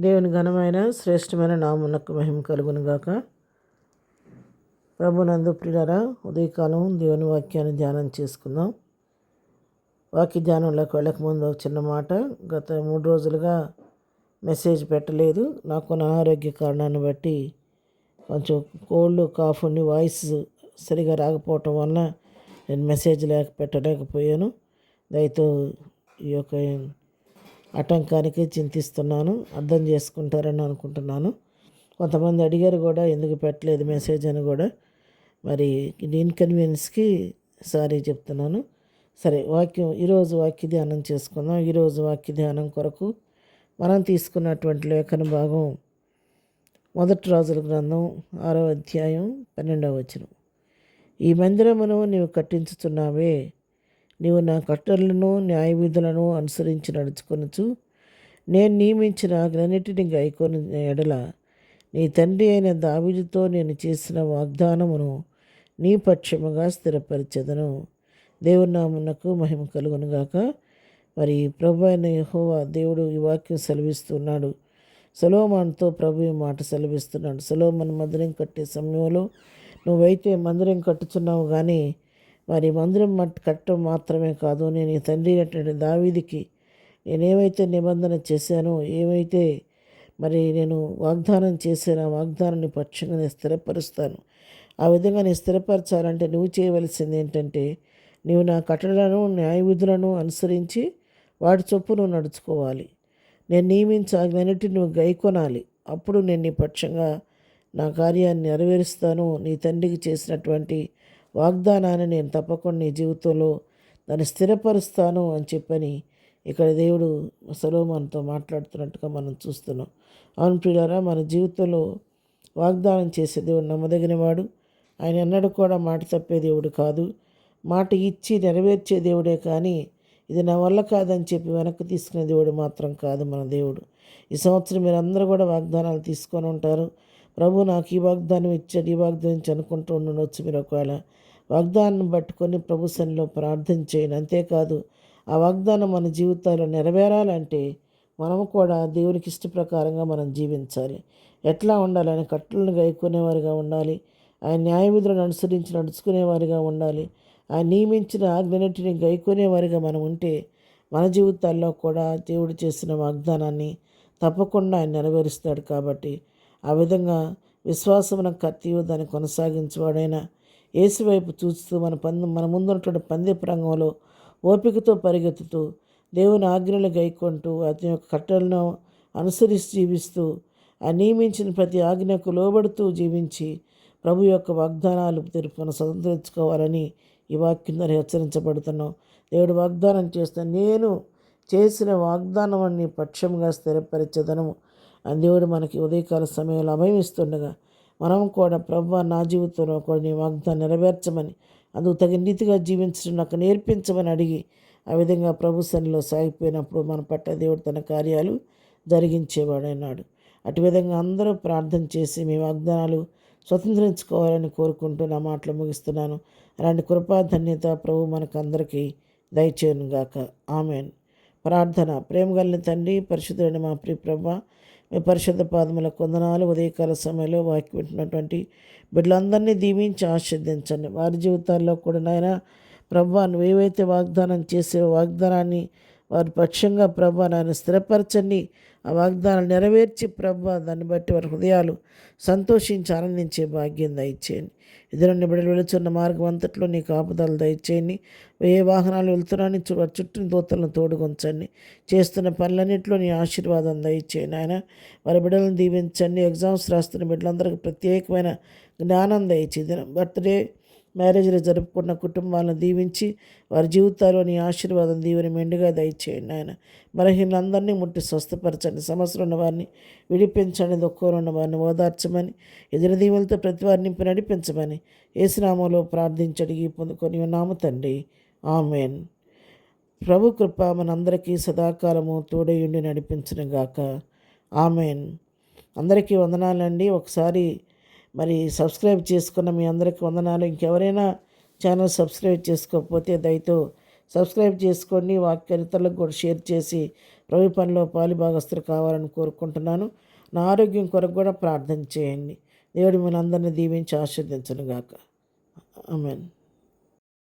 దేవుని ఘనమైన శ్రేష్టమైన నామునకు మహిమ కలుగును గాక. ప్రభునందు ప్రియులారా, ఉదయకాలం దేవుని వాక్యాన్ని ధ్యానం చేసుకుందాం. వాక్య ధ్యానంలోకి వెళ్ళకముందు ఒక చిన్న మాట. గత 3 రోజులుగా మెసేజ్ పెట్టలేదు. నాకున్న అనారోగ్య కారణాన్ని బట్టి కొంచెం కోల్డ్ కాఫ్ ఉండి వాయిస్ సరిగా రాకపోవటం వల్ల నేను మెసేజ్ పెట్టలేకపోయాను. దయతో ఈ యొక్క ఆటంకానికి చింతిస్తున్నాను. అర్థం చేసుకుంటారని అనుకుంటున్నాను. కొంతమంది అడిగారు కూడా ఎందుకు పెట్టలేదు మెసేజ్ అని కూడా. మరి ఇది ఇన్కన్వీనియన్స్కి సారీ చెప్తున్నాను. సరే, ఈరోజు వాక్య ధ్యానం చేసుకుందాం. ఈరోజు వాక్య ధ్యానం కొరకు మనం తీసుకున్నటువంటి లేఖన భాగం 1 రాజుల గ్రంథం 6వ అధ్యాయం 12వ వచనం. ఈ మందిరమును నీవు కట్టించుచున్నావే, నీవు నా కట్టడలను న్యాయ విధులను అనుసరించి నడుచుకొనుచు నేను నియమించిన ఆజ్ఞలన్నిటిని గైకొని ఎడల నీ తండ్రి అయిన దావీదుతో నేను చేసిన వాగ్దానమును నీ పక్షముగా స్థిరపరిచెదను. దేవుని నామమునకు మహిమ కలుగునుగాక. మరి ప్రభు అయిన యెహోవా దేవుడు ఈ వాక్యం సెలవిస్తున్నాడు. సొలొమోనుతో ప్రభు ఈ మాట సెలవిస్తున్నాడు. సొలొమోను మందిరం కట్టే సమయంలో నువ్వైతే మందిరం కట్టుచున్నావు, కానీ మరి మందిరం కట్టడం మాత్రమే కాదు, నేను ఈ తండ్రి అయినటువంటి దావీదుకి నేనేమైతే నిబంధన చేశానో, ఏమైతే మరి నేను వాగ్దానం చేశానో ఆ వాగ్దానాన్ని పక్షంగా నేను స్థిరపరుస్తాను. ఆ విధంగా నేను స్థిరపరచాలంటే నువ్వు చేయవలసింది ఏంటంటే, నీవు నా కట్టడలను న్యాయ విధులను అనుసరించి వాటి చొప్పు నువ్వు నడుచుకోవాలి. నేను నియమించే ఆజ్ఞలన్నిటిని నువ్వు గైకొనాలి. అప్పుడు నేను నీ పక్షంగా నా కార్యాన్ని నెరవేరుస్తాను. నీ తండ్రికి చేసినటువంటి వాగ్దానాన్ని నేను తప్పకుండా నీ జీవితంలో దాన్ని స్థిరపరుస్తాను అని చెప్పని ఇక్కడ దేవుడు సొలొమోనుతో మాట్లాడుతున్నట్టుగా మనం చూస్తున్నాం. అవును ప్రియులారా, మన జీవితంలో వాగ్దానం చేసే దేవుడు నమ్మదగిన వాడు. ఆయన ఎన్నడూ కూడా మాట తప్పే దేవుడు కాదు. మాట ఇచ్చి నెరవేర్చే దేవుడే, కానీ ఇది నా వల్ల కాదని చెప్పి వెనక్కి తీసుకునే దేవుడు మాత్రం కాదు మన దేవుడు. ఈ సంవత్సరం మీరు అందరూ కూడా వాగ్దానాలు తీసుకొని ఉంటారు. ప్రభు నాకు ఈ వాగ్దానం ఇచ్చాడు, ఈ వాగ్దానం ఇచ్చి అనుకుంటూ ఉండవచ్చు. మీరు ఒకవేళ వాగ్దానం పట్టుకొని ప్రభు సన్నిధిలో ప్రార్థన చేయండి. అంతేకాదు, ఆ వాగ్దానం మన జీవితాల్లో నెరవేరాలంటే మనము కూడా దేవునికి ఇష్ట ప్రకారంగా మనం జీవించాలి. ఎట్లా ఉండాలి? ఆయన కట్టలను గైకునేవారిగా ఉండాలి. ఆయన న్యాయ విధులను అనుసరించి నడుచుకునేవారిగా ఉండాలి. ఆయన నియమించిన ఆజ్ఞలన్నిటిని గైకునేవారిగా మనం ఉంటే మన జీవితాల్లో కూడా దేవుడు చేసిన వాగ్దానాన్ని తప్పకుండా ఆయన నెరవేరుస్తాడు. కాబట్టి ఆ విధంగా విశ్వాసమున కత్తియు దాన్ని కొనసాగించేవాడైన యేసు వైపు చూస్తూ మన ముందున్నటువంటి పందె రంగంలో ఓపికతో పరిగెత్తుతూ దేవుని ఆజ్ఞలు గైకొంటూ అతని యొక్క కట్టలను అనుసరిస్తూ జీవిస్తూ ఆ నియమించిన ప్రతి ఆజ్ఞకు లోబడుతూ జీవించి ప్రభు యొక్క వాగ్దానాలు మనం స్వతంత్రించుకోవాలని ఈ వాక్యం ద్వారా హెచ్చరించబడుతున్నాం. దేవుడు వాగ్దానం చేస్తే నేను చేసిన వాగ్దానం అని పక్షంగా స్థిరపరిచెదను అని దేవుడు మనకి ఉదయకాల సమయంలో అభయమిస్తుండగా మనం కూడా ప్రభు నా జీవితంలో కూడా నీ వాగ్దానం నెరవేర్చమని, అందుకు తగిన రీతిగా జీవించడం నాకు నేర్పించమని అడిగి ఆ విధంగా ప్రభు సన్నిధిలో సాగిపోయినప్పుడు మన పట్ల దేవుడు తన కార్యాలు జరిగించేవాడన్నాడు. అటు విధంగా అందరూ ప్రార్థన చేసి మీ వాగ్దానాలు స్వతంత్రించుకోవాలని కోరుకుంటూ నా మాటలు ముగిస్తున్నాను. అలాంటి కృపా ధన్యత ప్రభు మనకు అందరికీ దయచేయను గాక. ఆమెన్. ప్రార్థన. ప్రేమగలిగిన తండ్రి, పరిశుద్ధుడైన మా ప్రియ ప్రభువా, మీ పరిశుద్ధ పాదములకు వందనాలు. ఉదయకాల సమయంలో వాక్యం వింటున్నటువంటి బిడ్డలందరినీ దీవించి ఆశీర్వదించండి. వారి జీవితాల్లో కూడా నాయన ప్రభువా, నువ్వేవైతే వాగ్దానం చేసే వాగ్దానాన్ని వారి పక్షంగా ప్రభువా నాయన స్థిరపరచండి. ఆ వాగ్దానాలు నెరవేర్చి ప్రభువా దాన్ని బట్టి వారి హృదయాలు సంతోషించి ఆనందించే భాగ్యం దయచేయండి. ఎదురున్న బిడ్డలు వెళుతున్న మార్గం అంతట్లో నీ కాపుదలు దయచేయండి. ఏ వాహనాలు వెళ్తున్నాని వారి చుట్టూ దూతలను తోడుకొంచండి. చేస్తున్న పనులన్నింటిలో నీ ఆశీర్వాదం దయచేయండి. ఆయన వారి బిడ్డలను దీవించండి. ఎగ్జామ్స్ రాస్తున్న బిడ్డలందరికీ ప్రత్యేకమైన జ్ఞానం దయచేది. బర్త్డే మ్యారేజ్లు జరుపుకున్న కుటుంబాలను దీవించి వారి జీవితాల్లో నీ ఆశీర్వాదం దీవెని మెండుగా దయచేయండి. ఆయన బలహీనందరినీ ముట్టి స్వస్థపరచండి. సమస్యలు ఉన్న వారిని విడిపించండి. దుఃఖంలో ఉన్న వారిని ఓదార్చమని, ఎదురు దీవులతో ప్రతి వారిని నింపి నడిపించమని యేసునామములో ప్రార్థించడిగి పొందుకొని ఉన్నాము తండ్రి. ఆమెన్. ప్రభు కృప మనందరికీ సదాకాలము తోడయుండి నడిపించును గాక. ఆమెన్. అందరికీ వందనాలండి. ఒకసారి మరి సబ్స్క్రైబ్ చేసుకున్న మీ అందరికీ వందనాలు. ఇంకెవరైనా ఛానల్ సబ్స్క్రైబ్ చేసుకోకపోతే దయతో సబ్స్క్రైబ్ చేసుకోండి. వాక్యాన్ని ఇతరులకు కూడా షేర్ చేసి ప్రభు పనిలో పాలుభాగస్తులు కావాలని కోరుకుంటున్నాను. నా ఆరోగ్యం కొరకు కూడా ప్రార్థన చేయండి. దేవుడు మనందరినీ దీవించి ఆశీర్వదించును గాక. ఆమేన్.